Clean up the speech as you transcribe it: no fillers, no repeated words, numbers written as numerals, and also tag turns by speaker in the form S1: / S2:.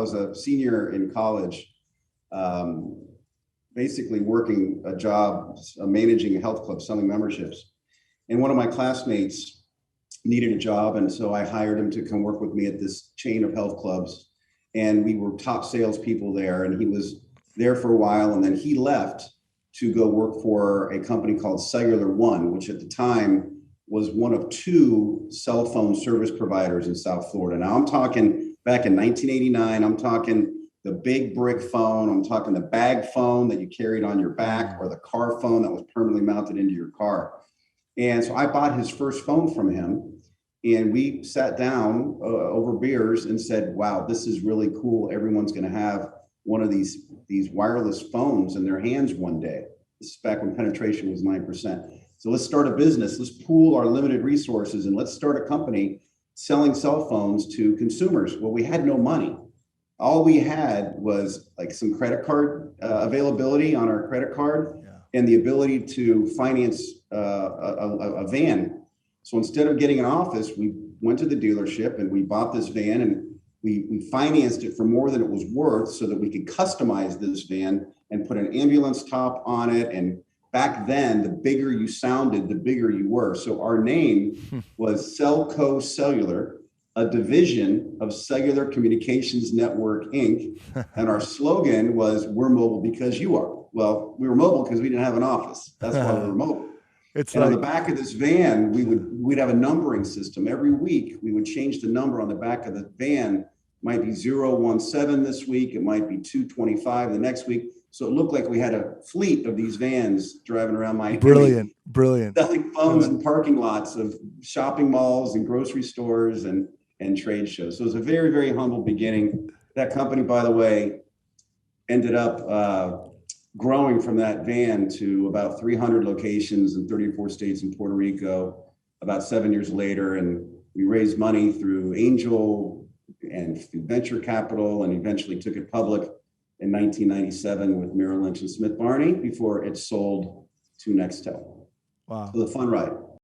S1: was a senior in college, basically working a job, managing a health club, selling memberships. And one of my classmates needed a job. And so I hired him to come work with me at this chain of health clubs. And we were top salespeople there. And he was there for a while. And then he left to go work for a company called Cellular One, which at the time was one of two cell phone service providers in South Florida. Now I'm talking back in 1989, I'm talking the big brick phone, I'm talking the bag phone that you carried on your back, or the car phone that was permanently mounted into your car. And so I bought his first phone from him, and we sat down over beers and said, wow, this is really cool. Everyone's going to have one of these wireless phones in their hands one day. This is back when penetration was 9%. So let's start a business. Let's pool our limited resources and let's start a company selling cell phones to consumers. Well, we had no money. All we had was like some credit card availability on our credit card, and the ability to finance a van. So instead of getting an office, we went to the dealership and we bought this van, and we financed it for more than it was worth so that we could customize this van and put an ambulance top on it. And back then, the bigger you sounded, the bigger you were. So our name was Celco Cellular, a division of Cellular Communications Network, Inc. And our slogan was, we're mobile because you are. Well, we were mobile because we didn't have an office. That's why we were mobile. On the back of this van, we'd have a numbering system. Every week, we would change the number on the back of the van. It might be 017 this week. It might be 225 the next week. So it looked like we had a fleet of these vans driving around Miami.
S2: Brilliant.
S1: Selling phones in parking lots of shopping malls and grocery stores and trade shows. So it was a very, very humble beginning. That company, by the way, ended up growing from that van to about 300 locations in 34 states in Puerto Rico about 7 years later. And we raised money through angel and through venture capital, and eventually took it public in 1997 with Merrill Lynch and Smith Barney before it sold to Nextel.
S2: Wow.
S1: So the fun ride.